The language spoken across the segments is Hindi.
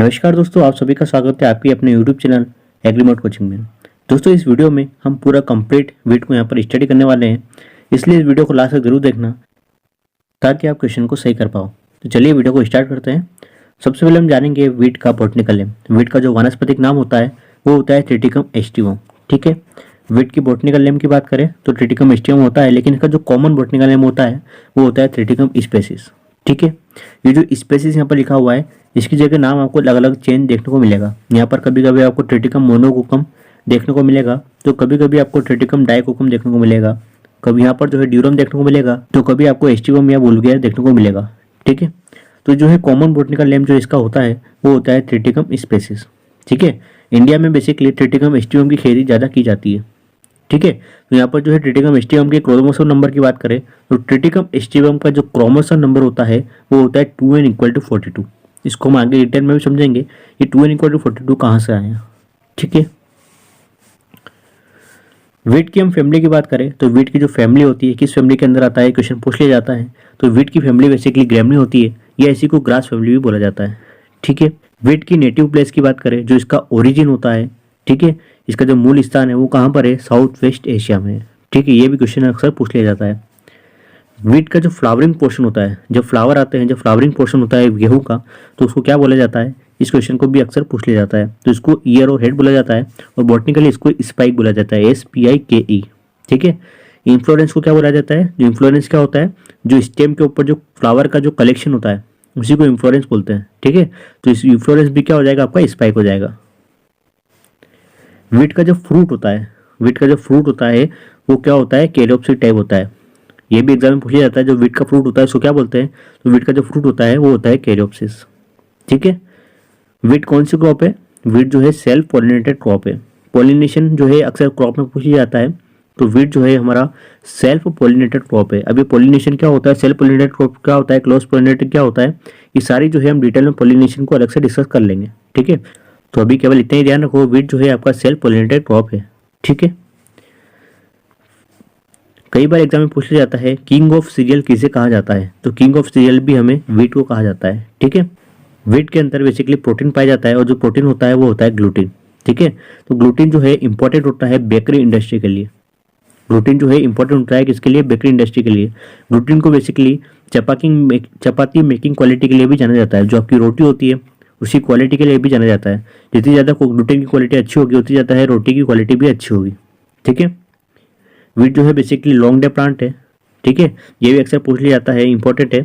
नमस्कार दोस्तों, आप सभी का स्वागत है आपके अपने यूट्यूब चैनल एग्रीमोड कोचिंग में। दोस्तों, इस वीडियो में हम पूरा कंप्लीट वीट को यहाँ पर स्टडी करने वाले हैं, इसलिए इस वीडियो को लास्ट तक जरूर देखना ताकि आप क्वेश्चन को सही कर पाओ। तो चलिए वीडियो को स्टार्ट करते हैं। सबसे पहले हम जानेंगे वीट का बॉटनिकल नेम। वीट का जो वानस्पतिक नाम होता है वो होता है ट्रिटिकम एस्टिवम। ठीक है, वीट की बॉटनिकल नेम की बात करें तो ट्रिटिकम एस्टिवम होता है, लेकिन इसका जो कॉमन बॉटनिकल नेम होता है वो होता है ट्रिटिकम स्पेसिस। ठीक है, ये जो स्पेसिस यहाँ पर लिखा हुआ है इसकी जगह नाम आपको अलग अलग चेंज देखने को मिलेगा। यहाँ पर कभी कभी आपको ट्रिटिकम मोनोकोकम देखने को मिलेगा, तो कभी कभी आपको ट्रिटिकम डाइकोकम देखने को मिलेगा, कभी यहाँ पर जो है ड्यूरम देखने को मिलेगा, तो कभी आपको एस्टिवम या वुल्गेर देखने को मिलेगा। ठीक है, तो जो है कॉमन बॉटनिकल नेम जो इसका होता है वो होता है ट्रिटिकम स्पेसिस। ठीक है, इंडिया में बेसिकली ट्रिटिकम एस्टिवम की खेती ज़्यादा की जाती है। ठीक है, तो यहाँ पर जो है ट्रिटिकम एस्टिवम के क्रोमोसोम नंबर की बात करें तो ट्रिटिकम एस्टिवम का जो क्रोमोसोम नंबर होता है वो होता है 2n=42। इसको हम आगे डिटेल में भी समझेंगे ये 2n=42 कहाँ से आया। ठीक है, वीट की हम फैमिली की बात करें तो वीट की जो फैमिली होती है किस फैमिली के अंदर आता है, क्वेश्चन पूछ लिया जाता है। तो वीट की फैमिली बेसिकली ग्रेमनी होती है या इसी को ग्रास फैमिली भी बोला जाता है। ठीक है, वीट की नेटिव प्लेस की बात करें जो इसका ओरिजिन होता है, ठीक है, इसका जो मूल स्थान है वो कहाँ पर है, साउथ वेस्ट एशिया में है। ठीक है, ये भी क्वेश्चन अक्सर पूछ लिया जाता है। वीट का जो फ्लावरिंग पोर्शन होता है, जब फ्लावर आते हैं, जब फ्लावरिंग पोर्शन होता है गेहूं का, तो उसको क्या बोला जाता है, इस क्वेश्चन को भी अक्सर पूछ लिया जाता है। तो इसको ईयर और हेड बोला जाता है और बॉटनिकली इसको स्पाइक बोला जाता है, SPIKE। ठीक है, इन्फ्लोरेंस को क्या बोला जाता है, जो इन्फ्लोरेंस क्या होता है, जो स्टेम के ऊपर जो फ्लावर का जो कलेक्शन होता है उसी को इन्फ्लोरेंस बोलते हैं। ठीक है, तो इस इन्फ्लोरेंस भी क्या हो जाएगा, आपका स्पाइक हो जाएगा। वीट का जो फ्रूट होता है, वीट का जो फ्रूट होता है वो क्या होता है, कैरियोप्सिस टाइप होता है। ये भी एग्जाम में पूछा जाता है, जो वीट का फ्रूट होता है उसको क्या बोलते हैं, तो वीट का जो फ्रूट होता है वो होता है कैरियोप्सिस। ठीक है, वीट कौन सी क्रॉप है, वीट जो है सेल्फ पॉलिनेटेड क्रॉप है। पॉलिनेशन जो है अक्सर क्रॉप में पूछा जाता है, तो वीट जो है हमारा सेल्फ पॉलिनेटेड क्रॉप है। अभी पॉलिनेशन क्या होता है, सेल्फ पॉलिनेटेड क्रॉप क्या होता है, क्लोज पॉलिनेटेड क्या होता है, ये सारी जो है हम डिटेल में पॉलिनेशन को अलग से डिस्कस कर लेंगे। ठीक है, तो अभी केवल इतना ही ध्यान रखो, वीट जो है आपका सेल्फ पॉलिनेटेड क्रॉप है। ठीक है, कई बार एग्जाम में पूछ लिया जाता है किंग ऑफ सीरियल किसे कहा जाता है, तो किंग ऑफ सीरियल भी हमें वीट को कहा जाता है। ठीक है, वीट के अंदर बेसिकली प्रोटीन पाया जाता है और जो प्रोटीन होता है वो होता है ग्लूटीन। ठीक है, तो ग्लूटीन जो है इंपॉर्टेंट होता है बेकरी इंडस्ट्री के लिए। ग्लूटीन जो है इंपॉर्टेंट होता है किसके लिए, बेकरी इंडस्ट्री के लिए। ग्लूटीन को बेसिकली चपाती मेकिंग क्वालिटी के लिए भी जाना जाता है। जो आपकी रोटी होती है उसी क्वालिटी के लिए भी जाना जाता है। जितनी ज़्यादा ग्लूटीन की क्वालिटी अच्छी होगी उतनी ज़्यादा है रोटी की क्वालिटी भी अच्छी होगी। ठीक है, वीट जो है बेसिकली लॉन्ग डे प्लांट है। ठीक है, ये भी अक्सर पूछ लिया जाता है, इंपॉर्टेंट है।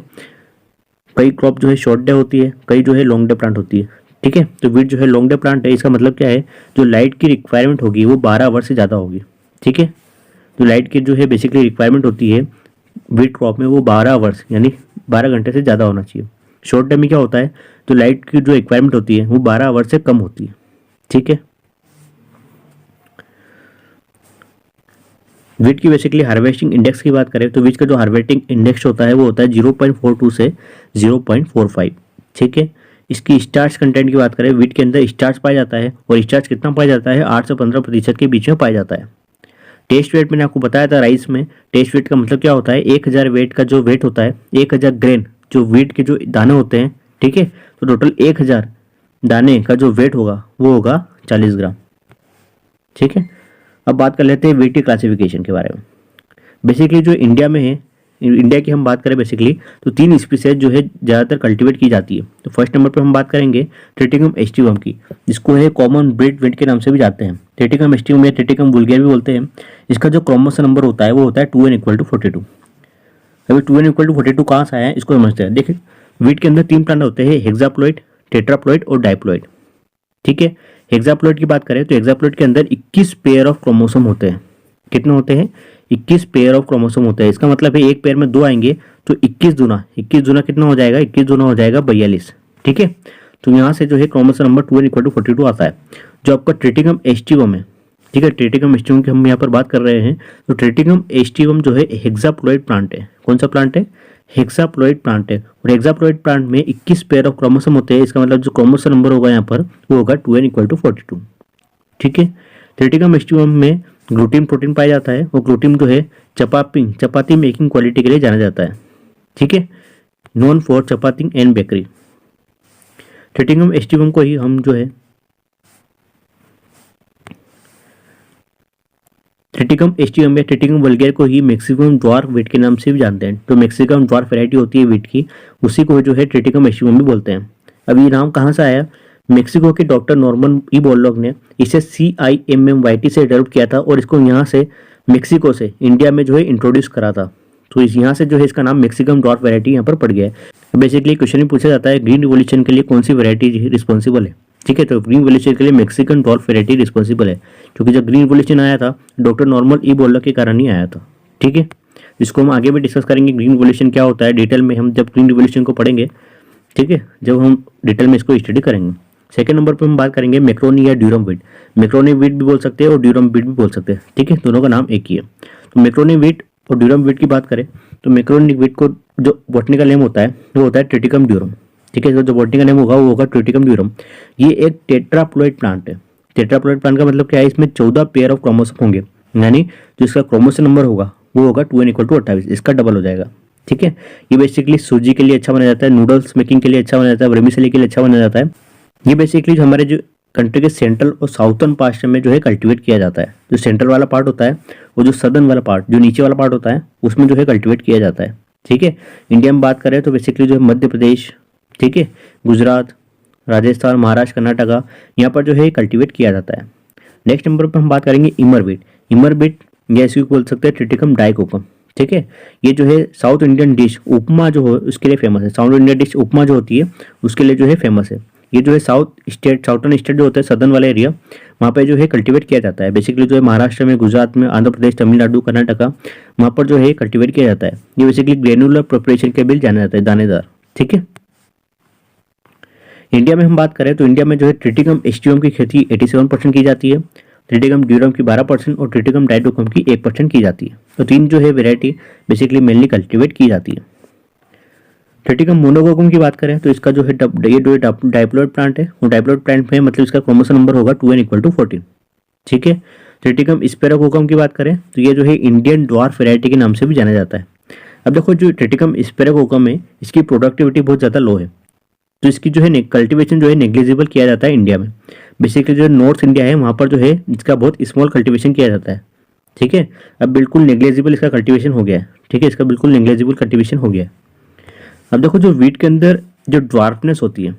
कई क्रॉप जो है शॉर्ट डे होती है, कई जो है लॉन्ग डे प्लांट होती है। ठीक है, तो वीट जो है लॉन्ग डे प्लांट है, इसका मतलब क्या है, जो लाइट की रिक्वायरमेंट होगी वो 12 आवर से ज़्यादा होगी। ठीक है, जो लाइट की जो है बेसिकली रिक्वायरमेंट होती है वीट क्रॉप में वो 12 आवर्स यानी 12 घंटे से ज़्यादा होना चाहिए। शॉर्ट डे में क्या होता है, तो लाइट की जो रिक्वायरमेंट होती है वो 12 आवर से कम होती है। ठीक है, वीट की बेसिकली हार्वेस्टिंग इंडेक्स की बात करें तो वीट का जो हार्वेस्टिंग इंडेक्स होता है वो होता है 0.42 से 0.45। ठीक है, इसकी स्टार्च कंटेंट की बात करें, वीट के अंदर स्टार्च पाया जाता है और स्टार्च कितना पाया जाता है, 8 से 15% के बीच में पाया जाता है। टेस्ट वेट मैंने आपको बताया था राइस में, टेस्ट वेट का मतलब क्या होता है, 1000 वेट का जो वेट होता है, 1000 ग्रेन जो वीट के जो दाने होते हैं। ठीक है, तो टोटल 1000 दाने का जो वेट होगा वो होगा 40 ग्राम। ठीक है, अब बात कर लेते हैं वीट की क्लासिफिकेशन के बारे में। बेसिकली जो इंडिया में है, इंडिया की हम बात करें बेसिकली तो 3 स्पीसीज जो है ज़्यादातर कल्टीवेट की जाती है। तो फर्स्ट नंबर पर हम बात करेंगे ट्रिटिकम एस्टिवम की, जिसको है कॉमन ब्रीड वीट के नाम से भी जानते हैं। ट्रिटिकम एस्टिवम या ट्रिटिकम वुल्गेर भी बोलते हैं। इसका जो क्रोमोसोम नंबर होता है वो होता है 2n=42। अभी 2n=42 कहाँ से आया है इसको समझते हैं। देखिए, वीट के अंदर 3 प्लांट होते हैं, हेक्साप्लॉइड, टेट्राप्लॉइड और डाइप्लॉइड। ठीक है, हेक्साप्लॉइड की बात करें तो हेक्साप्लॉइड के अंदर 21 पेयर ऑफ क्रोमोसोम होते हैं। कितने होते हैं, 21 पेयर ऑफ क्रोमोसोम होते हैं। इसका मतलब है एक पेयर में 2 आएंगे तो 21 दूना कितना हो जाएगा, 21 दूना हो जाएगा 42। ठीक है, तो यहाँ से जो है क्रोमोसोम नंबर 2n=42 आता है। जो आपका ट्रिटिकम एस्टिवम है, ठीक है, ट्रिटिकम एस्टिवम की हम यहाँ पर बात कर रहे हैं, तो ट्रिटिकम एस्टिवम जो है हेक्साप्लॉइड प्लांट है। कौन सा प्लांट है, हेक्साप्लॉइड प्लांट है। और हेक्साप्लॉइड प्लांट में 21 पेयर ऑफ क्रोमोसोम होते हैं। इसका मतलब जो क्रोमोसोम नंबर होगा यहाँ पर वो होगा 2n=42। ठीक है, ट्रिटिकम एस्टिवम में ग्लूटीन प्रोटीन पाया जाता है और ग्लूटीन जो है चपाती मेकिंग क्वालिटी के लिए जाना जाता है। ठीक है, known for chapati and bakery. Triticum aestivum को ही हम जो है ट्रिटिकम एस्टिवम या ट्रिटिकम वल्गैर को ही मैक्सिकम ड्वार्फ वीट के नाम से भी जानते हैं। तो मैक्सिकम ड्वार्फ वैरायटी होती है वीट की, उसी को जो है ट्रिटिकम एस्टिवम भी बोलते हैं। अब ये नाम कहाँ से आया? मेक्सिको के डॉक्टर नॉर्मन ई बोरलॉग ने इसे CIMMYT से डेवलप किया था और इसको यहाँ से मेक्सिको से इंडिया में जो है इंट्रोड्यूस करा था। तो इस यहाँ से जो है इसका नाम मैक्सिकम ड्वार्फ वैरायटी यहाँ पर पड़ गया है। बेसिकली क्वेश्चन ही पूछा जाता है ग्रीन रिवोल्यूशन के लिए कौन सी वैरायटी रिस्पॉन्सिबल है। ठीक है, तो ग्रीन रिवोल्यूशन के लिए मैक्सिकन ड्वार्फ वैरायटी रिस्पॉन्सिबल है, क्योंकि जब ग्रीन रिवोल्यूशन आया था डॉक्टर नॉर्मन ई बोरलॉग के कारण ही आया था। ठीक है, इसको हम आगे भी डिस्कस करेंगे ग्रीन रिवोल्यूशन क्या होता है डिटेल में, हम जब ग्रीन रिवोल्यूशन को पढ़ेंगे। ठीक है, जब हम डिटेल में इसको स्टडी करेंगे। सेकंड नंबर पे हम बात करेंगे मैक्रोनी या ड्यूरम वीट। मैक्रोनी वीट भी बोल सकते हैं और ड्यूरम वीट भी बोल सकते हैं। ठीक है, दोनों का नाम एक ही है। तो मैक्रोनी वीट और ड्यूरम वीट की बात करें तो मैक्रोनी वीट को जो बॉटनिकल नेम होता है वो होता है ट्रिटिकम ड्यूरम। ठीक है, तो जो बॉटनिकल नेम होगा वो होगा ट्रिटिकम ड्यूरम। ये एक टेट्राप्लॉइड प्लांट है। टेट्राप्लॉइड प्लांट का मतलब क्या है? इसमें 14 पेयर ऑफ क्रोमोसोम होंगे, यानी जो इसका क्रोमोसोम नंबर होगा वो होगा 2n = 28, इसका डबल हो जाएगा। ठीक है, ये बेसिकली सूजी के लिए अच्छा माना जाता है, नूडल्स मेकिंग के लिए अच्छा माना जाता है, वर्मिसेली के लिए अच्छा माना जाता है। ये बेसिकली जो हमारे जो कंट्री के सेंट्रल और साउथर्न पार्ट में जो है कल्टीवेट किया जाता है। जो सेंट्रल वाला पार्ट होता है वो जो सदर्न वाला पार्ट, जो नीचे वाला पार्ट होता है उसमें जो है कल्टीवेट किया जाता है। ठीक है, इंडिया में बात करें तो बेसिकली जो है मध्य प्रदेश, ठीक है, गुजरात, राजस्थान, महाराष्ट्र, कर्नाटका, यहाँ पर जो है कल्टीवेट किया जाता है। नेक्स्ट नंबर पर हम बात करेंगे इमर बीट। इमर बीट या इसको बोल सकते हैं ट्रिटिकम डाइकोकम। ठीक है, ये जो है साउथ इंडियन डिश उपमा जो हो उसके लिए फेमस है। साउथ इंडियन डिश उपमा जो होती है उसके लिए जो है फेमस है। ये जो है साउथर्न स्टेट जो होता है सदर्न वाला एरिया, वहाँ पे जो है कल्टीवेट किया जाता है। बेसिकली जो है महाराष्ट्र में, गुजरात में, आंध्र प्रदेश, तमिलनाडु, कर्नाटका, वहाँ पर जो है कल्टीवेट किया जाता है। ये बेसिकली ग्रेनुलर प्रिपरेशन के लिए जाना जाता है, दानेदार। ठीक है, इंडिया में हम बात करें तो इंडिया में जो है ट्रिटिकम एस्टिवम की खेती 87% की जाती है, ट्रिटिकम ड्यूरम की 12% और ट्रिटिकम डाइकोकम की 1% की जाती है। तो तीन जो है वेरायटी बेसिकली मेनली कल्टीवेट की जाती है। ट्रिटिकम मोनोकोकम की बात करें तो इसका जो है ये जो डाइप्लॉइड प्लांट है वो डाइप्लॉइड प्लांट में मतलब इसका क्रोमोसोम नंबर होगा 2n = 14। ठीक है, ट्रिटिकम स्पेराकोकम की बात करें तो ये जो है इंडियन ड्वार्फ वैरायटी के नाम से भी जाना जाता है। अब देखो जो ट्रिटिकम स्पेराकोकम है इसकी प्रोडक्टिविटी बहुत ज़्यादा लो है, तो इसकी जो है कल्टीवेशन जो है नेग्लिजिबल किया जाता है इंडिया में। बेसिकली जो नॉर्थ इंडिया है वहाँ पर जो है इसका बहुत स्मॉल कल्टीवेशन किया जाता है। ठीक है, अब बिल्कुल नेग्लिजिबल इसका कल्टीवेशन हो गया है। ठीक है, इसका बिल्कुल नेग्लिजिबल कल्टीवेशन हो गया है। अब देखो जो वीट के अंदर जो ड्वार्फनेस होती है,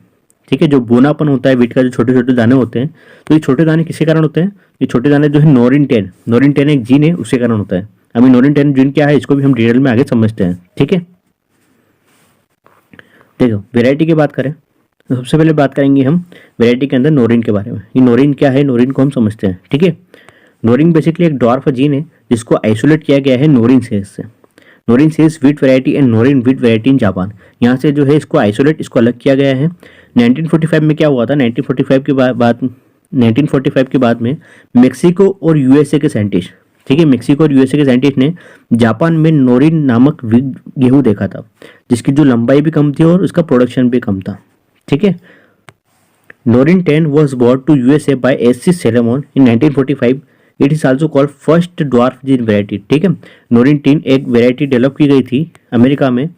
ठीक है, जो बोनापन होता है वीट का, जो छोटे छोटे दाने होते हैं, तो ये छोटे दाने किसके कारण होते हैं? ये छोटे दाने जो है नोरिन 10 एक जीन है उसके कारण होता है। अभी नोरिन 10 जीन क्या है इसको भी हम डिटेल में आगे समझते हैं। ठीक है, देखो वेराइटी की बात करें तो सबसे पहले बात करेंगे हम वेराइटी के अंदर नोरिन के बारे में। ये नोरिन क्या है, नोरिन को हम समझते हैं। ठीक है, नोरिन बेसिकली एक ड्वार्फ जीन है जिसको आइसोलेट किया गया है नोरिन सेस से। नोरिन सेस wheat variety and Norin wheat variety in Japan, यहाँ से जो है इसको आइसोलेट, इसको अलग किया गया है। 1945 में क्या हुआ था? 1945 के बाद में मेक्सिको और यूएसए के साइंटिस्ट, ठीक है, मेक्सिको और यूएसए के साइंटिस्ट ने जापान में नोरिन नामक गेहूं देखा था जिसकी जो लंबाई भी कम थी और उसका प्रोडक्शन भी कम था। ठीक है, नोरिन 10 was brought to USA by S.C. Salomon in 1945. It is also called first dwarf gene variety. ठीक है, नोरिन 10 एक वेराइटी डेवलप की गई थी अमेरिका में।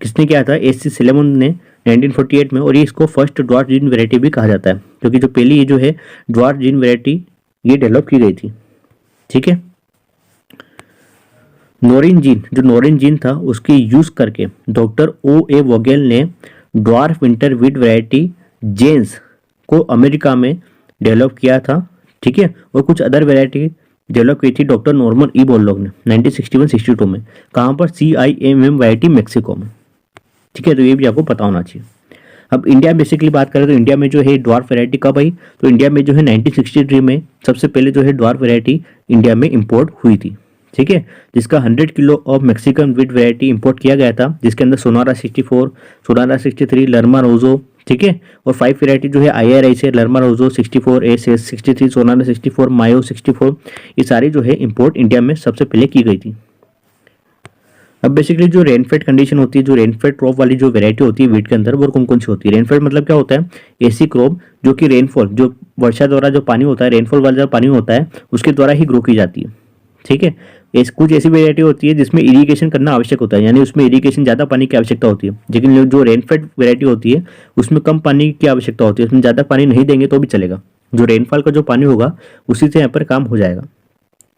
किसने किया था? S.C. सेलेमन ने 1948 में, और ये इसको फर्स्ट ड्वार्फ जीन वेराइटी भी कहा जाता है क्योंकि जो पहली ये जो है ड्वार्फ जीन वेराइटी ये डेवलप की गई थी। ठीक है, नोरिन जीन था उसकी यूज करके डॉक्टर O.A. वोगेल ने dwarf winter wheat variety genes को अमेरिका में डेवलप किया था। ठीक है, और कुछ अदर वैरायटी डेवलप की थी डॉक्टर नॉर्मन ई बोरलॉग ने 1961-62 में। कहाँ पर? CIMMYT मेक्सिको में। ठीक है, तो ये भी आपको पता होना चाहिए। अब इंडिया में बेसिकली बात करें तो इंडिया में जो है ड्वार्फ वैरायटी कब आई? तो इंडिया में जो है 1963 में सबसे पहले जो है ड्वार्फ वैरायटी इंडिया में इंपोर्ट हुई थी। ठीक है, जिसका 100 kilo of Mexican wheat variety import किया गया था जिसके अंदर सोनारा 64, सोनारा 63, लर्मा रोजो, ठीक है, और 5 वैरायटी जो है IRI से लर्मा रोजो 64, एस 63, सोनारा 64, मायो 64, ये सारी जो है इंपोर्ट इंडिया में सबसे पहले की गई थी। अब बेसिकली जो रेनफेड कंडीशन होती है, जो रेनफेड क्रॉप वाली जो वैरायटी होती है वीट के अंदर, वो कौन कौन सी होती है? रेनफेड मतलब क्या होता है? ऐसी क्रॉप जो कि रेनफॉल, जो वर्षा द्वारा जो पानी होता है, रेनफॉल वाला जो पानी होता है उसके द्वारा ही ग्रो की जाती है। ठीक है, कुछ ऐसी वेरायटी होती है जिसमें इरिगेशन करना आवश्यक होता है, यानी उसमें इरिगेशन ज़्यादा पानी की आवश्यकता होती है। लेकिन जो रेनफेड वेरायटी होती है उसमें कम पानी की आवश्यकता होती है, उसमें ज़्यादा पानी नहीं देंगे तो भी चलेगा, जो रेनफॉल का जो पानी होगा उसी से यहाँ पर काम हो जाएगा।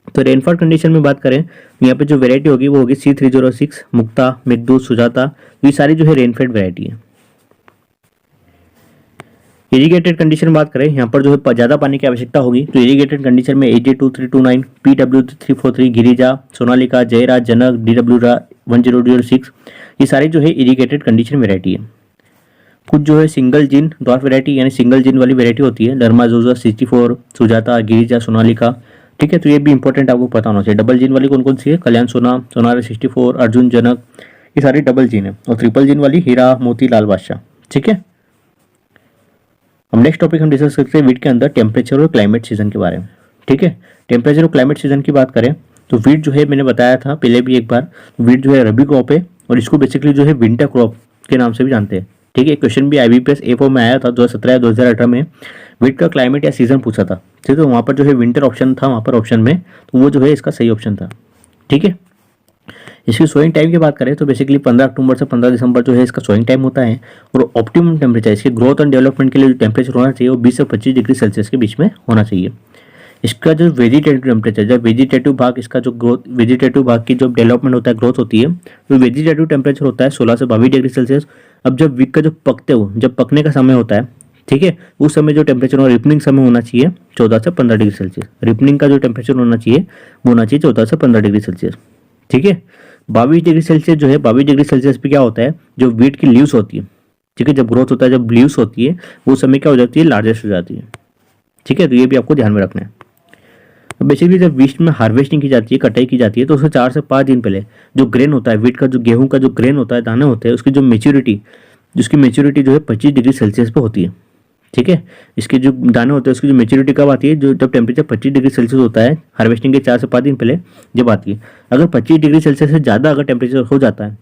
तो रेनफॉल कंडीशन में बात करें तो यहाँ पे जो वेरायटी होगी वो होगी C306, मुक्ता, मेघदूत, सुजाता, तो ये सारी जो है रेनफेड वेरायटी है। इरिगेटेड कंडीशन में बात करें, यहाँ पर जो है ज़्यादा पानी की आवश्यकता होगी, तो इरिगेटेड कंडीशन में AJ2329, PW343, गिरिजा, सोनालिका, जयराज, जनक, DW1006, ये सारी जो है इरिगेटेड कंडीशन वेरायटी है। कुछ जो है सिंगल जिन ड्वार्फ वेरायटी यानी सिंगल जिन वाली वेरायटी होती है, डर्माजोजा 64, सुजाता, गिरिजा, सोनालिका, ठीक है, तो ये भी इंपॉर्टेंट आपको पता होना चाहिए। डबल जिन वाली कौन कौन सी है, कल्याण सोना, सोनारा 64, अर्जुन, जनक, ये सारी डबल जिन है। और ट्रिपल जिन वाली हीरा, मोती, लाल बादशाह, ठीक है। अब नेक्स्ट टॉपिक हम डिस्कस करते हैं वीट के अंदर टेम्परेचर और क्लाइमेट सीजन के बारे में, ठीक है। टेम्परेचर और क्लाइमेट सीजन की बात करें तो वीट जो है मैंने बताया था पहले भी एक बार, वीट जो है रबी क्रॉप है और इसको बेसिकली जो है विंटर क्रॉप के नाम से भी जानते हैं, ठीक है। क्वेश्चन भी IBPS A4 में आया था 2017 या 2018 में, वीट का क्लाइमेट या सीजन पूछा था, ठीक है। वहाँ पर जो है विंटर ऑप्शन था वहाँ पर ऑप्शन में, तो वो जो है इसका सही ऑप्शन था, ठीक है। इसकी सोइंग टाइम की बात करें तो बेसिकली 15 अक्टूबर से 15 दिसंबर जो है इसका सोइंग टाइम होता है। और ऑप्टिमम टेम्परेचर इसके ग्रोथ एंड डेवलपमेंट के लिए जो टेम्परेचर होना चाहिए वो 20 से 25 डिग्री सेल्सियस के बीच में होना चाहिए। इसका जो वेजिटेटिव टेम्परेचर, जब वेजिटेटिव भाग इसका जो ग्रोथ, वेजिटेटिव भाग की जो डेवलपमेंट होता है, ग्रोथ होती है, तो वेजिटेटिव टेम्परेचर होता है 16 से 22 डिग्री सेल्सियस। अब जब वीक का जो जब पकने का समय होता है, ठीक है, उस समय जो टेम्परेचर और रिपनिंग समय होना चाहिए 14 से 15 डिग्री सेल्सियस। रिपनिंग का जो टेम्परेचर होना चाहिए वो होना चाहिए 14 से 15 डिग्री सेल्सियस, ठीक है। 22 डिग्री सेल्सियस जो है, 22 डिग्री सेल्सियस पे क्या होता है, जो वीट की लीव्स होती है, ठीक है, जब ग्रोथ होता है, जब लीव्स होती है वो समय क्या हो जाती है, लार्जेस्ट हो जाती है, ठीक है। तो ये भी आपको ध्यान में रखना है। तो बेसिकली जब वीट में हार्वेस्टिंग की जाती है, कटाई की जाती है, तो उससे 4 से 5 दिन पहले जो ग्रेन होता है वीट का, जो गेहूं का जो ग्रेन होता है, दाने होते हैं, उसकी जो मेच्योरिटी जो है 25 डिग्री सेल्सियस पे होती है, ठीक है। इसके जो दाने होते हैं उसकी जो मेच्योरिटी कब आती है, जो जब टेम्परेचर 25 डिग्री सेल्सियस होता है, हार्वेस्टिंग के 4 से 5 दिन पहले जब आती है। अगर 25 डिग्री सेल्सियस से ज़्यादा अगर टेम्परेचर हो जाता है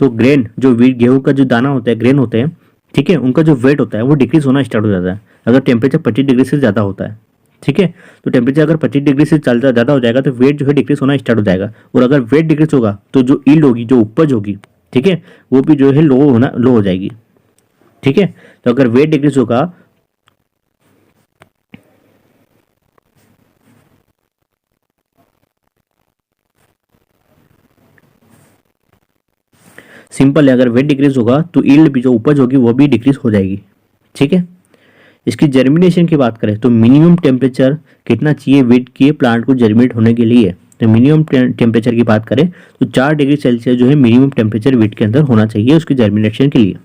तो ग्रेन, जो वीट गेहूं का जो दाना होता है, ग्रेन होते हैं, ठीक है, उनका जो वेट होता है वो डिक्रीज होना स्टार्ट हो जाता है अगर टेम्परेचर 25 डिग्री से ज़्यादा होता है, ठीक है। तो टेम्परेचर अगर 25 डिग्री से ज़्यादा हो जाएगा तो वेट जो है डिक्रीज होना स्टार्ट हो जाएगा। और अगर वेट डिक्रीज होगा तो जो ईल्ड होगी, जो उपज होगी, ठीक है, वो भी जो है लो हो जाएगी, ठीक है। तो अगर वेट डिक्रीज होगा, सिंपल है, अगर वेट डिक्रीज होगा तो ईल्ड भी, जो उपज होगी वो भी डिक्रीज हो जाएगी, ठीक है। इसकी जर्मिनेशन की बात करें तो मिनिमम टेम्परेचर कितना चाहिए वीट के प्लांट को जर्मिनेट होने के लिए, तो मिनिमम टेम्परेचर की बात करें तो 4 डिग्री सेल्सियस जो है मिनिमम टेम्परेचर वीट के अंदर होना चाहिए उसकी जर्मिनेशन के लिए।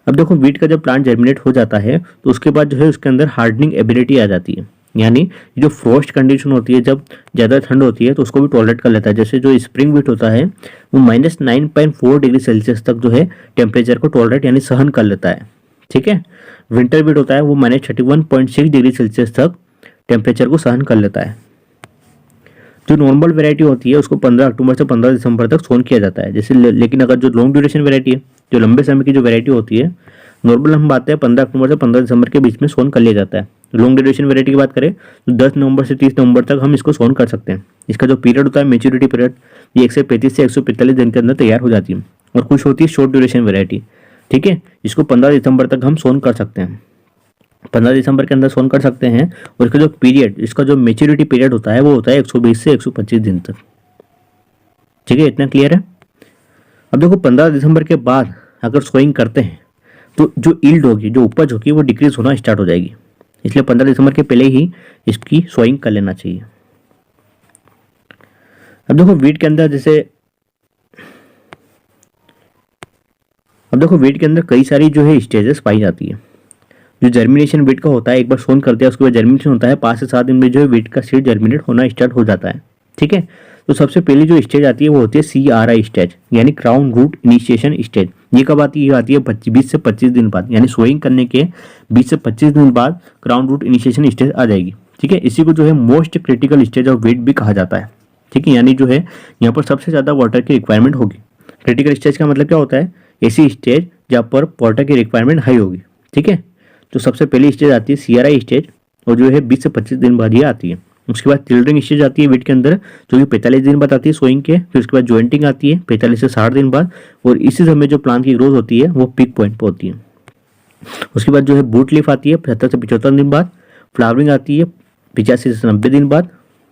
अब देखो वीट का जब प्लांट जर्मिनेट हो जाता है तो उसके बाद जो है उसके अंदर हार्डनिंग एबिलिटी आ जाती है, यानी जो फ्रोस्ट कंडीशन होती है, जब ज़्यादा ठंड होती है तो उसको भी टॉलरेट कर लेता है। जैसे जो स्प्रिंग वीट होता है वो -9.4 डिग्री सेल्सियस तक जो है टेम्परेचर को टॉलरेट यानी सहन कर लेता है, ठीक है। विंटर वीट होता है वो -31.6 डिग्री सेल्सियस तक टेम्परेचर को सहन कर लेता है। जो नॉर्मल वेरायटी होती है उसको 15 अक्टूबर से 15 दिसंबर तक सोन किया जाता है, जैसे लेकिन अगर जो लॉन्ग ड्यूरेशन वेरायटी है, जो लंबे समय की जो वेरायटी होती है, नॉर्मल हम बात है 15 अक्टूबर से 15 दिसंबर के बीच में सोन कर लिया जाता है। लॉन्ग ड्यूरेशन वेरायटी की बात करें तो 10 नवंबर से 30 नवंबर तक हम इसको सोन कर सकते हैं। इसका जो पीरियड होता है, मेच्योरिटी पीरियड, ये 135 से 145 दिन के अंदर तैयार हो जाती है। और कुछ होती है शॉर्ट ड्यूरेशन वेरायटी, ठीक है, इसको 15 दिसंबर तक हम सोन कर सकते हैं, 15 दिसंबर के अंदर सोन कर सकते हैं। और इसका जो पीरियड, इसका जो मेच्योरिटी पीरियड होता है वो होता है 120 से 125 दिन तक, ठीक है। इतना क्लियर है। अब देखो 15 दिसंबर के बाद अगर सोइंग करते हैं तो जो ईल्ड होगी, जो उपज होगी, वो डिक्रीज होना स्टार्ट हो जाएगी, इसलिए 15 दिसंबर के पहले ही इसकी सोइंग कर लेना चाहिए। अब देखो वीट के अंदर वीट के अंदर कई सारी जो है स्टेजेस पाई जाती है। जो जर्मिनेशन वीट का होता है, एक बार सोन कर दिया उसके बाद जर्मिनेशन होता है, 5 से 7 दिन में जो है वीट का सीड जर्मिनेट होना स्टार्ट हो जाता है, ठीक है। तो सबसे पहली जो स्टेज आती है वो होती है CRI स्टेज, यानी क्राउन रूट इनिशिएशन स्टेज। ये कब आती है 20 से 25 दिन बाद, यानी सोइंग करने के 20 से 25 दिन बाद क्राउन रूट इनिशिएशन स्टेज आ जाएगी, ठीक है। इसी को जो है most critical stage of wheat भी कहा जाता है, ठीक है, यानी जो है यहाँ पर सबसे ज़्यादा वाटर की रिक्वायरमेंट होगी। क्रिटिकल स्टेज का मतलब क्या होता है, ऐसी स्टेज जहाँ पर वाटर की रिक्वायरमेंट हाई होगी, ठीक है। तो सबसे पहली स्टेज आती है CRI स्टेज, और जो है 20 से 25 दिन बाद ये आती है। उसके बाद टिल्डरिंग स्टेज आती है वीट के अंदर, जो कि 45 दिन बाद आती है सोइंग के। फिर उसके बाद ज्वाइंटिंग आती है 45 से 60 दिन बाद, और इसी समय जो प्लांट की ग्रोथ होती है वो पीक पॉइंट पर होती है। उसके बाद जो है बूट लीफ आती है 75 से 75 दिन बाद। फ्लावरिंग आती है 85 से 90 दिन बाद,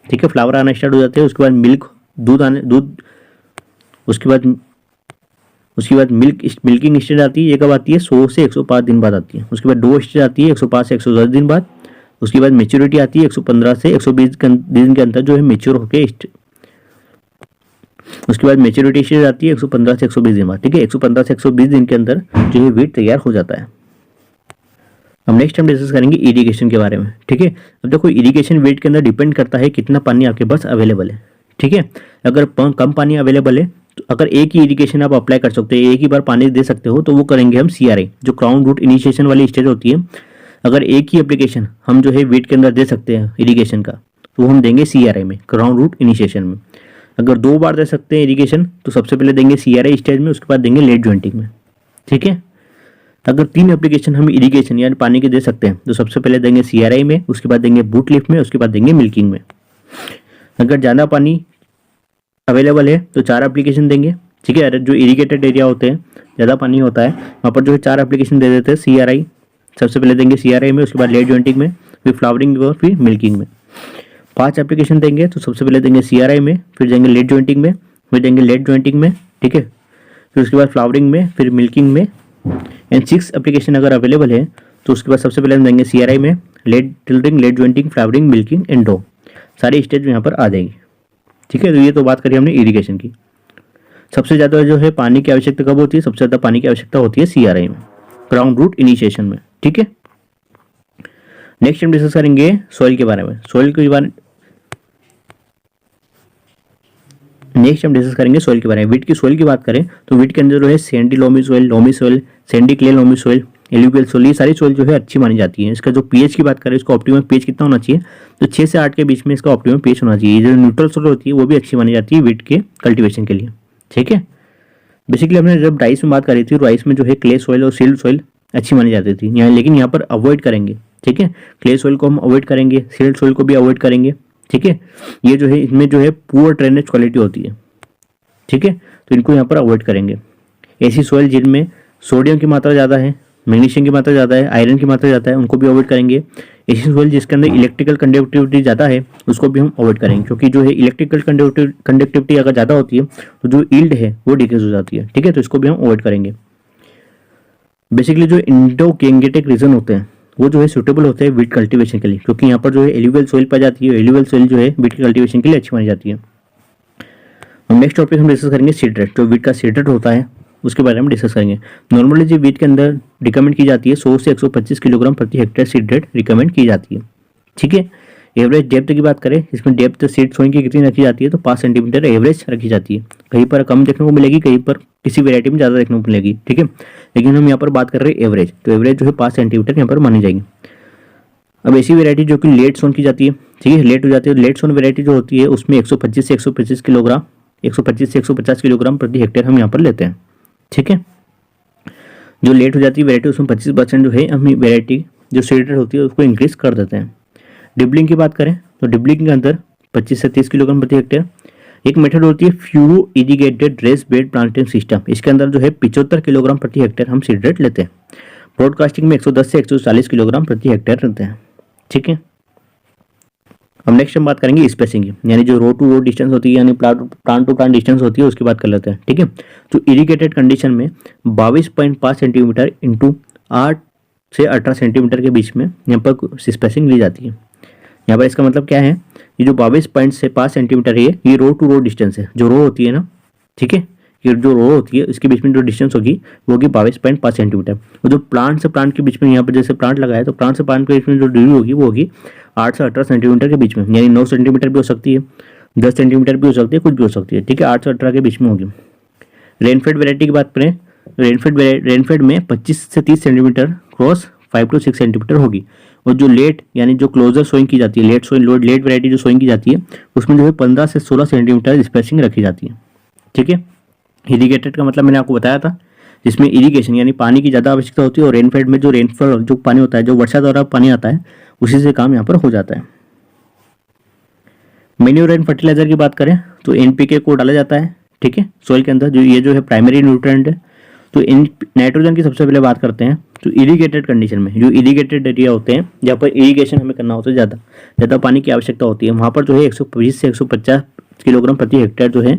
ठीक है, फ्लावर आना स्टार्ट हो जाते हैं। उसके बाद दूध उसके बाद मिल्किंग स्टेज आती है। ये कब आती है? 100 से 105 दिन बाद आती है। उसके बाद डो स्टेज आती है 105 से 110 दिन बाद। उसके बाद मेच्योरिटी आती है 115 से 120 दिन के अंदर जो है मेच्योर होके उसके बाद मेच्योरिटी स्टेज आती है 115 से 120 दिन बाद, ठीक है। 115 से 120 दिन के अंदर जो है वीट तैयार हो जाता है। अब नेक्स्ट हम डिस्कस करेंगे इरिगेशन के बारे में, ठीक है। अब देखो इरिगेशन वीट के अंदर डिपेंड करता है कितना पानी आपके पास अवेलेबल है, ठीक है। अगर कम पानी अवेलेबल है तो अगर एक ही इरिगेशन आप अप्लाई कर सकते हो, एक ही बार पानी दे सकते हो, तो वो करेंगे हम CRI, जो क्राउन रूट इनिशिएशन वाली स्टेज होती है। अगर एक ही एप्लीकेशन हम जो है वीट के अंदर दे सकते हैं इरिगेशन का, तो हम देंगे CRI में, क्राउन रूट इनिशिएशन में। अगर 2 बार दे सकते हैं इरिगेशन, तो सबसे पहले देंगे CRI स्टेज में, उसके बाद देंगे लेट ज्वाइंटिंग में, ठीक है। अगर 3 एप्लीकेशन हम इरिगेशन यानी पानी के दे सकते हैं, तो सबसे पहले देंगे CRI में, उसके बाद देंगे बूट लीफ में, उसके बाद देंगे मिल्किंग में। अगर ज़्यादा पानी अवेलेबल है तो 4 एप्लीकेशन देंगे, ठीक है। जो इरिगेटेड एरिया होते हैं, ज़्यादा पानी होता है, वहाँ पर जो है 4 एप्लीकेशन दे देते हैं CRI। सबसे पहले देंगे CRI में, उसके बाद लेट ज्वाइंटिंग में, फिर फ्लावरिंग और फिर मिल्किंग में। 5 एप्लीकेशन देंगे तो सबसे पहले देंगे CRI में, फिर देंगे लेट ज्वाइंटिंग में, फिर देंगे लेट ज्वाइंटिंग में, ठीक है। फिर उसके बाद फ्लावरिंग में, फिर मिल्किंग में। एंड 6 एप्लीकेशन अगर अवेलेबल है तो उसके बाद सबसे पहले हम देंगे CRI में, late tillering, late jointing, flowering, milking and dough, सारी स्टेज यहाँ पर आ जाएगी, ठीक है। तो ये तो बात करी हमने इरिगेशन की। सबसे ज़्यादा जो है पानी की आवश्यकता कब होती है? सबसे ज़्यादा पानी की आवश्यकता होती है CRI में, ग्राउंड रूट इनिशिएशन में, ठीक है। नेक्स्ट हम डिस्कस करेंगे सॉइल के बारे में। वीट की सॉइल की बात करें तो वीट के अंदर जो है Sandy loamy soil, Sandy clay loamy soil, alluvial soil, ये सारी सॉइल जो है अच्छी मानी जाती है। इसका जो pH की बात करें, इसका ऑप्टिमम pH कितना होना चाहिए? तो 6 से 8 के बीच में इसका ऑप्टिमम pH होना चाहिए। जो न्यूट्रल सॉइल होती है वो भी अच्छी मानी जाती है वीट के कल्टीवेशन के लिए, ठीक है। बेसिकली हमने जब राइस में बात करी थी, राइस में जो है क्ले सॉइल और सिल्ट सॉइल अच्छी मानी जाती थी यहाँ, लेकिन यहाँ पर अवॉइड करेंगे, ठीक है। क्ले सॉइल को हम अवॉइड करेंगे, सिल्ट सॉइल को भी अवॉइड करेंगे, ठीक है। ये जो है इनमें जो है पुअर ड्रेनेज क्वालिटी होती है, ठीक है, तो इनको यहाँ पर अवॉइड करेंगे। ऐसी सॉइल जिनमें सोडियम की मात्रा ज़्यादा है, मैग्नीशियम की मात्रा ज़्यादा है, आयरन की मात्रा ज़्यादा है, उनको भी अवॉइड करेंगे। ऐसी सॉइल जिसके अंदर इलेक्ट्रिकल कंडक्टिविटी ज़्यादा है, उसको भी हम अवॉइड करेंगे, क्योंकि जो है इलेक्ट्रिकल कंडक्टिविटी अगर ज़्यादा होती है तो जो यील्ड है वो डिक्रीज हो जाती है, ठीक है, तो इसको भी हम अवॉइड करेंगे। बेसिकली जो इंडो-गैंगेटिक रीजन होते हैं वो जो है सूटेबल होते हैं वीट कल्टीवेशन के लिए, क्योंकि यहाँ पर जो है एलुवियल सॉइल पाई जाती है। एलुवियल सॉइल जो है वीट की कल्टीवेशन के लिए अच्छी मानी जाती है। नेक्स्ट टॉपिक हम डिस्कस करेंगे सीड रेट। जो वीट का सीड रेट होता है उसके बारे में डिस्कस करेंगे। नॉर्मली जो वीट के अंदर रिकमेंड की जाती है 100 से 125 किलोग्राम प्रति हेक्टेयर सीड रेट रिकमेंड की जाती है, ठीक है। एवरेज डेप्थ की बात करें, इसमें डेप्थ सीड सोइंग की कितनी रखी जाती है? तो 5 सेंटीमीटर एवरेज रखी जाती है। कहीं पर कम देखने को मिलेगी, कहीं पर किसी वेराइटी में ज़्यादा देखने को मिलेगी, ठीक है, लेकिन हम यहाँ पर बात कर रहे हैं एवरेज, तो एवरेज जो है 5 सेंटीमीटर यहाँ पर मानी जाएगी। अब ऐसी वेराइटी जो कि लेट सोन की जाती है, ठीक है, लेट हो जाती है, लेट सोन वेराइटी जो होती है उसमें 125 से 150 किलोग्राम प्रति हेक्टेयर हम यहाँ पर लेते हैं, ठीक है। जो लेट हो जाती है वेराइटी उसमें 25% जो है हम वेराइटी जो सीड रेट होती है उसको इंक्रीज कर देते हैं। डिबलिंग की बात करें तो डिबलिंग के अंदर 25 से 30 किलोग्राम प्रति हेक्टेयर। एक मेथड होती है furrow irrigated raised bed planting system, इसके अंदर जो है 75 किलोग्राम प्रति हेक्टेयर हम सीड रेट लेते हैं। ब्रॉडकास्टिंग में 110 से 140 किलोग्राम प्रति हेक्टेयर लेते हैं, ठीक है। अब नेक्स्ट हम बात करेंगे स्पेसिंग की, यानी जो रो टू रो डिस्टेंस होती है, यानी प्लांट टू प्लांट डिस्टेंस होती है, उसकी बात कर लेते हैं, ठीक है। तो इरिगेटेड कंडीशन में 22.5 सेंटीमीटर इंटू 8 से 18 सेंटीमीटर के बीच में यहाँ पर स्पेसिंग ली जाती है। यहाँ पर इसका मतलब क्या है? ये जो 22.5 सेंटीमीटर है ये रो टू रो डिस्टेंस है। जो रो होती है ना, ठीक है, ये जो रो होती है इसके बीच में जो डिस्टेंस होगी वो होगी 22.5 सेंटीमीटर। और जो प्लांट से प्लांट के बीच में यहाँ पर जैसे प्लांट लगा है तो प्लांट से प्लांट के बीच में जो दूरी होगी वो होगी 8 से 18 सेंटीमीटर के बीच में, यानी 9 सेंटीमीटर भी हो सकती है, 10 सेंटीमीटर भी हो सकती है, कुछ भी हो सकती है, ठीक है, 8 से 18 के बीच में होगी। रेनफेड वेराइटी की बात करें, रेनफेड में 25 से 30 सेंटीमीटर क्रॉस 5 to 6 सेंटीमीटर होगी। और जो लेट यानी जो क्लोजर सोइंग की जाती है, लेट वेराइटी जो सोइंग की जाती है उसमें जो है 15 से 16 सेंटीमीटर स्पेसिंग रखी जाती है, ठीक है। इरिगेटेड का मतलब मैंने आपको बताया था, जिसमें इरिगेशन यानी पानी की ज़्यादा आवश्यकता होती है, और रेनफेड में जो रेनफॉल जो पानी होता है, जो वर्षा द्वारा पानी आता है, उसी से काम यहाँ पर हो जाता है। मैन्योर एंड फर्टिलाइजर की बात करें तो एनपीके को डाला जाता है, ठीक है, सॉइल के अंदर, जो ये जो है प्राइमरी न्यूट्रिएंट है। तो इन नाइट्रोजन की सबसे पहले बात करते हैं तो इरिगेटेड कंडीशन में, जो इरिगेटेड एरिया होते हैं जहाँ पर इरिगेशन हमें करना होता है, ज़्यादा पानी की आवश्यकता होती है, वहाँ पर जो है 120 से 150 किलोग्राम प्रति हेक्टेयर जो है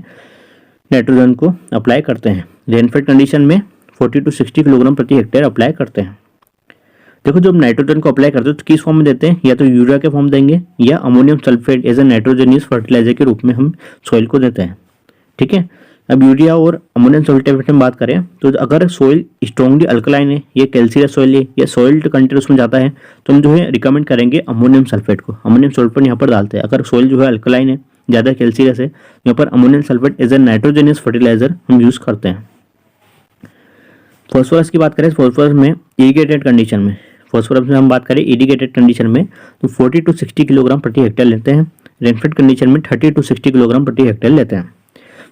नाइट्रोजन को अप्लाई करते हैं। रेनफेड कंडीशन में 40 to 60 किलोग्राम प्रति हेक्टेयर अप्लाई करते हैं। देखो जब नाइट्रोजन को अप्लाई करते हैं तो किस फॉर्म में देते हैं, या तो यूरिया के फॉर्म देंगे या ammonium sulphate as a nitrogenous fertiliser के रूप में हम सॉइल को देते हैं, ठीक है। अब यूरिया और अमोनियम सल्फेट में बात करें तो अगर सॉइल स्ट्रॉन्गली अल्कलाइन है, ये कैल्शियस सॉइल है या सॉइल्ट कंटेंट उसमें जाता है, तो हम जो है रिकमेंड करेंगे अमोनियम सल्फेट को। अमोनियम सल्फेट यहाँ पर डालते हैं। अगर सॉइल जो है अल्कलाइन है, ज़्यादा कैल्शियस है, यहाँ पर ammonium sulphate as a nitrogenous fertiliser हम यूज़ करते हैं। फॉस्फोरस की बात करें, फॉस्फोरस में इरिगेटेड कंडीशन में, फॉस्फोरस में हम बात करें इरिगेटेड कंडीशन में तो 40 to 60 किलोग्राम प्रति हेक्टेयर लेते हैं। रेनफेड कंडीशन में 30 to 60 किलोग्राम प्रति हेक्टेयर लेते हैं।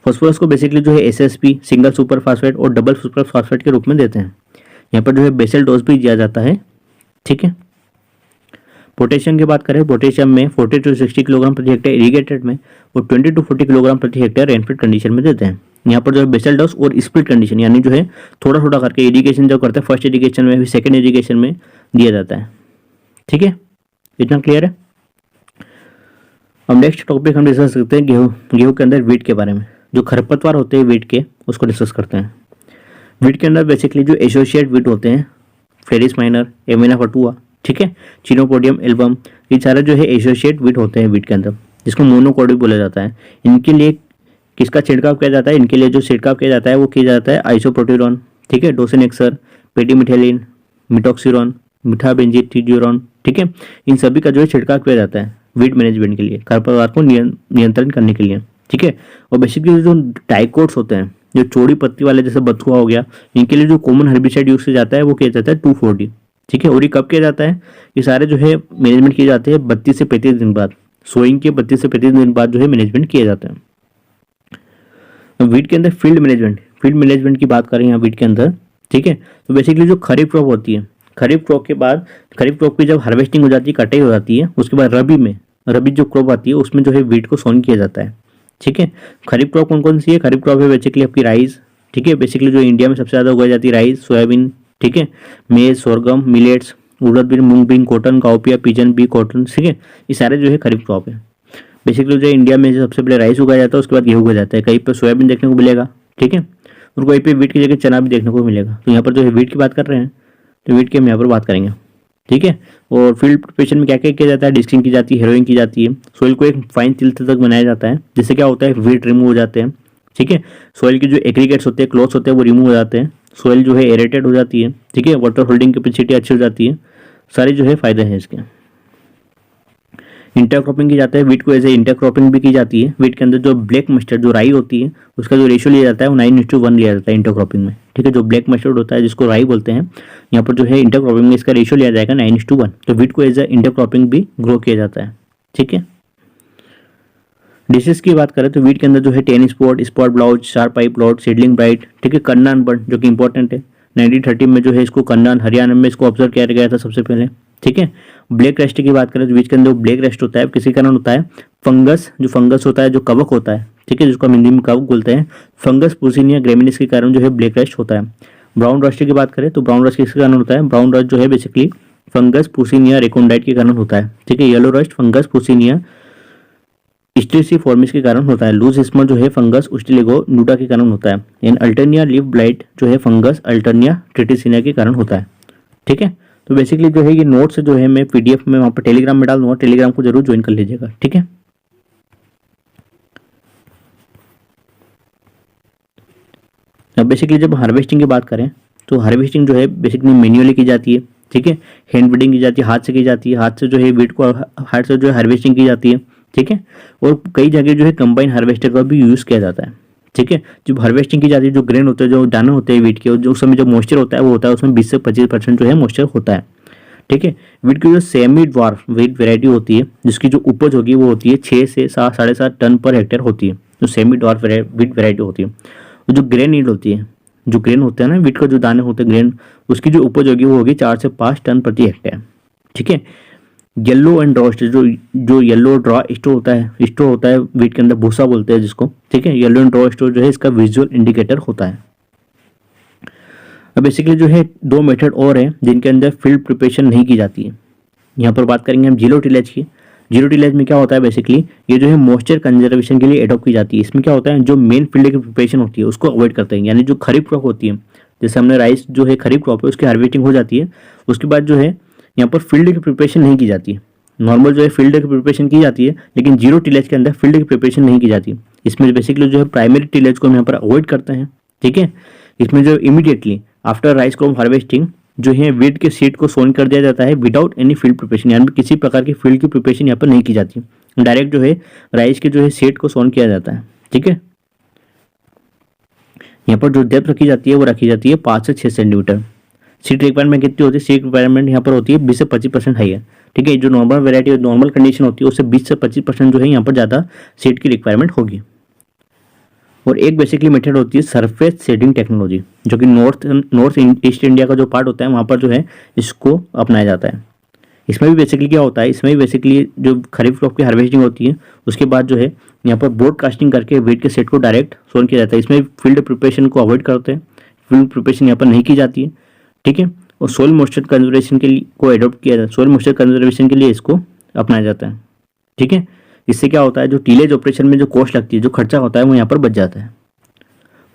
फॉस्फोरस को बेसिकली जो है एसएसपी, सिंगल सुपर फास्फेट और डबल सुपर फास्फेट के रूप में देते हैं। यहाँ पर जो है बेसल डोज भी दिया जाता है, ठीक है। पोटेशियम की बात करें, पोटेशियम में 40 to 60 किलोग्राम प्रति हेक्टेयर इरिगेटेड में और 20 to 40 किलोग्राम प्रति हेक्टेयर रेनफेड कंडीशन में देते हैं। यहाँ पर जो है बेसल डोज और स्प्लिट कंडीशन, यानी जो है थोड़ा थोड़ा करके इरिगेशन जो करते हैं, फर्स्ट इरिगेशन में, फिर सेकेंड इरिगेशन में दिया जाता है, ठीक है। इतना क्लियर है। अब नेक्स्ट टॉपिक हम डिस्कस करते हैं गेहूं के अंदर वीट के बारे में। जो खरपतवार होते हैं वीट के, उसको डिस्कस करते हैं। वीट के अंदर बेसिकली जो एसोसिएट वीट होते हैं, फ्लेरिस माइनर, एमिना फटुआ, ठीक है, चिनोपोडियम एल्बम, ये सारे जो है एसोसिएट वीट होते हैं वीट के अंदर, जिसको मोनोकॉट भी बोला जाता है। इनके लिए किसका छिड़काव किया जाता है, इनके लिए जो छिड़काव किया जाता है वो किया जाता है आइसोप्रोटेरॉन, ठीक है, डोसेनेक्सर, पेडीमिथेलिन, मिटॉक्सिरॉन, मिथाबेंजीट्रिड्यूरॉन, ठीक है, इन सभी का जो है छिड़काव किया जाता है वीट मैनेजमेंट के लिए, खरपतवार को नियंत्रण करने के लिए, ठीक है। और बेसिकली जो डाइकोट्स होते हैं, जो चौड़ी पत्ती वाले जैसे बथुआ हो गया, इनके लिए जो कॉमन हर्बिसाइड यूज किया जाता है वो किया जाता है 2,4-D, ठीक है। और ये कब किया जाता है, ये सारे जो है मैनेजमेंट किए जाते हैं 32 से 35 दिन बाद, सोइंग के 32 से 35 दिन बाद जो है मैनेजमेंट किया जाता है। वीट के अंदर फील्ड मैनेजमेंट की बात करें यहाँ वीट के अंदर, ठीक है, तो बेसिकली जो खरीफ क्रॉप होती है, खरीफ क्रॉप के बाद, खरीफ क्रॉप की जब हार्वेस्टिंग हो जाती है, कटाई हो जाती है, उसके बाद रबी जो क्रॉप आती है उसमें जो है वीट को सोन किया जाता है, ठीक है। खरीफ क्रॉप कौन कौन सी है, खरीफ क्रॉप है बेसिकली आपकी राइस, ठीक है, बेसिकली जो इंडिया में सबसे ज़्यादा उगाई जाती है राइस, सोयाबीन, ठीक है, maize, sorghum, millets, urad bean, moong bean, cotton, cowpea, pigeon pea cotton, ठीक है, ये सारे जो है खरीफ क्रॉप है। बेसिकली जो इंडिया में सबसे पहले राइस उगाया जाता है, उसके बाद गेहूं उगाया जाता है, कहीं पर सोयाबीन देखने को मिलेगा, ठीक है, और कहीं पे वीट की जगह चना भी देखने को मिलेगा। तो यहाँ पर जो है वीट की बात कर रहे हैं, तो वीट की हम यहाँ पर बात करेंगे, ठीक है। और फील्ड प्रिपरेशन में क्या क्या किया जाता है, डिस्किंग की जाती है, हेरोइंग की जाती है, सोइल को एक फाइन तिल तक बनाया जाता है, जिससे क्या होता है वीट रिमूव हो जाते हैं, ठीक है। सोइल के जो एग्रीगेट्स होते हैं, क्लॉथ्स होते हैं, वो रिमूव हो जाते हैं, सोइल जो है एरेटेड हो जाती है, ठीक है, वाटर होल्डिंग कैपेसिटी अच्छी हो जाती है, सारे जो है फायदे हैं इसके। इंटरक्रॉपिंग की जाता है, वीट को एज ए इंटरक्रॉपिंग भी की जाती है। वीट के अंदर जो ब्लैक मस्टर्ड जो राई होती है, उसका जो रेशियो लिया जाता है वो 9:1 लिया जाता है इंटरक्रॉपिंग में, ठीक है। जो ब्लैक मस्टर्ड होता है जिसको राई बोलते हैं, यहाँ पर जो है इंटरक्रॉपिंग में इसका रेशियो लिया जाएगा 9:1, तो वीट को एज ए इंटरक्रॉपिंग भी ग्रो किया जाता है, ठीक है। डिसीज की बात करें तो वीट के अंदर जो है टेन स्पॉट ब्लाउज, शार्प आई ब्लॉट, सीडलिंग ब्राइट, ठीक है, कन्नान बर्न जो कि इंपॉर्टेंट है, 1930 में जो है इसको कन्नान हरियाणा में इसको ऑब्जर्व किया गया था सबसे पहले, ठीक है। ब्लैक रेस्ट की बात करें तो बीच के अंदर ब्लैक रेस्ट होता है, किसी कारण होता है फंगस, जो फंगस होता है, जो कवक होता है, ठीक है, जिसको हम हिंदी में कवक बोलते हैं, फंगस पुसिनिया ग्रेमिनिस के कारण जो है ब्लैक रेस्ट होता है। ब्राउन रस्ट की बात करें तो ब्राउन रस्ट किसके कारण होता है, ब्राउन रस्ट जो है बेसिकली फंगस पुसिनिया रेकोंडाइट के कारण होता है, ठीक है। येलो रस्ट फंगस पुसिनिया स्ट्रेसिफॉर्मिस के कारण होता है। लूज स्मर जो है फंगस उस्टिलिगो नुडा के कारण होता है। एंड अल्टरनिया लीफ ब्लाइट जो है फंगस अल्टरनिया ट्रिटिसिनिया के कारण होता है, ठीक है। तो बेसिकली जो है ये नोट्स जो है मैं पीडीएफ में वहाँ पर टेलीग्राम में डाल दूंगा, टेलीग्राम को जरूर ज्वाइन कर लीजिएगा, ठीक है। अब बेसिकली जब हार्वेस्टिंग की बात करें तो हार्वेस्टिंग जो है बेसिकली मैन्युअली की जाती है, ठीक है, हैंड ब्रीडिंग की जाती है, हाथ से की जाती है, हाथ से जो है वीट को हाथ से जो है हार्वेस्टिंग की जाती है, ठीक है। और कई जगह जो है कंबाइन हार्वेस्टर का भी यूज़ किया जाता है, ठीक है। जब हार्वेस्टिंग की जाती है, जो ग्रेन होते हैं, जो दाने होते हैं वीट के, जो उस समय जो मॉइस्चर होता है वो होता है उसमें 20 से 25% जो है मॉइस्चर होता है, ठीक है। वीट की जो सेमी ड्वार्फ वीट वेराइटी होती है, जिसकी जो उपज होगी वो होती है 6 से 7.5 टन पर हेक्टेयर होती है, जो सेमी ड्वार्फ वीट वेराइटी होती है। और जो ग्रेन ईल्ड होती है, जो ग्रेन होते हैं ना वीट का जो दाने होते हैं ग्रेन, उसकी जो उपज होगी वो होगी 4 से 5 टन प्रति हेक्टेयर, ठीक है। येलो एंड ड्रॉ स्टोर, जो येलो ड्रॉ स्टोर होता है वीट के अंदर, भूसा बोलते हैं जिसको, ठीक है। येलो एंड ड्रॉ स्टोर जो है इसका विजुअल इंडिकेटर होता है। अब बेसिकली जो है दो मेथड और हैं जिनके अंदर फील्ड प्रिपरेशन नहीं की जाती है। यहाँ पर बात करेंगे हम जीरो टिलेज की। जीरो टिलेज में क्या होता है, बेसिकली ये जो है मॉइस्चर कंजर्वेशन के लिए एडॉप्ट की जाती है। इसमें क्या होता है, जो मेन फील्ड की प्रिपरेशन होती है उसको अवॉइड करते हैं, यानी जो खरीफ क्रॉप होती है, जैसे हमने राइस जो है खरीफ क्रॉप है उसकी हार्वेस्टिंग हो जाती है, उसके बाद जो है यहाँ पर फील्ड की प्रिपरेशन नहीं की जाती है। नॉर्मल जो है फील्ड की प्रिपरेशन की जाती है, लेकिन जीरो टिलेज के अंदर फील्ड की प्रिपरेशन नहीं की जाती। इसमें बेसिकली जो है प्राइमरी टिलेज को हम यहाँ पर अवॉइड करते हैं, ठीक है। इसमें जो immediately after rice crop harvesting जो है वीट के सीड को सोन कर दिया जाता है विदाउट एनी फील्ड प्रिपरेशन, यानी किसी प्रकार की फील्ड की प्रिपरेशन यहाँ पर नहीं की जाती, डायरेक्ट जो है राइस के जो है सीड को सोन किया जाता है, ठीक है। यहाँ पर जो डेप्थ रखी जाती है वो रखी जाती है 5 से 6 सेंटीमीटर। सीड रिक्वायरमेंट कितनी होती है, सीड रिक्वायरमेंट यहाँ पर होती है 20 से 25% हाई है, ठीक है। जो नॉर्मल वेरायटी नॉर्मल कंडीशन होती है उससे 20 से 25% जो है यहाँ पर ज़्यादा सीड की रिक्वायरमेंट होगी। और एक बेसिकली मेथड होती है सरफेस सीडिंग टेक्नोलॉजी, जो कि नॉर्थ ईस्ट इंडिया का जो पार्ट होता है वहाँ पर जो है इसको अपनाया जाता है। इसमें भी बेसिकली क्या होता है, इसमें भी बेसिकली जो खरीफ क्रॉप की हार्वेस्टिंग होती है उसके बाद जो है यहाँ पर ब्रॉडकास्टिंग करके वीट के सेट को डायरेक्ट सोन किया जाता है। इसमें फील्ड प्रिपरेशन को अवॉइड करते हैं, फील्ड प्रिपरेशन यहाँ पर नहीं की जाती है, ठीक है। और सोइल मॉइस्चर कंजर्वेशन के लिए को एडॉप्ट किया जाता है, सोइल मॉइस्चर कंजर्वेशन के लिए इसको अपनाया जाता है, ठीक है। इससे क्या होता है, जो टीलेज ऑपरेशन में जो कॉस्ट लगती है, जो खर्चा होता है वो यहाँ पर बच जाता है।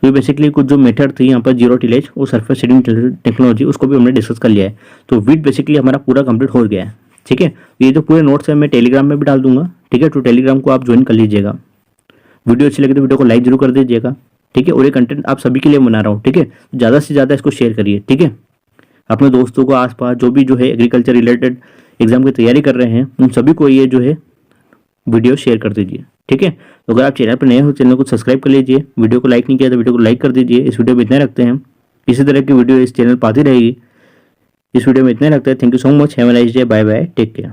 तो बेसिकली कुछ जो मेथड थी यहाँ पर जीरो टिलेज और सरफेस सीडिंग टेक्नोलॉजी उसको भी हमने डिस्कस कर लिया है। तो वीट बेसिकली हमारा पूरा कंप्लीट हो गया है, ठीक है। ये जो पूरे नोट्स है मैं टेलीग्राम में भी डाल दूंगा, ठीक है। तो टेलीग्राम को आप ज्वाइन कर लीजिएगा। वीडियो अच्छी लगे तो वीडियो को लाइक जरूर कर दीजिएगा, ठीक है। और ये कंटेंट आप सभी के लिए बना रहा हूँ, ठीक है। ज़्यादा से ज़्यादा इसको शेयर करिए, ठीक है। अपने दोस्तों को आसपास जो भी जो है एग्रीकल्चर रिलेटेड एग्जाम की तैयारी कर रहे हैं उन सभी को ये जो है वीडियो शेयर कर दीजिए, ठीक है। तो अगर आप चैनल पर नए हो चैनल को सब्सक्राइब कर लीजिए, वीडियो को लाइक नहीं किया तो वीडियो को लाइक कर दीजिए। इस वीडियो में इतना रखते हैं, इसी तरह की वीडियो इस चैनल पर आती रहेगी। इस वीडियो में इतना रखते हैं। Thank you so much, have a nice day, bye bye, take care.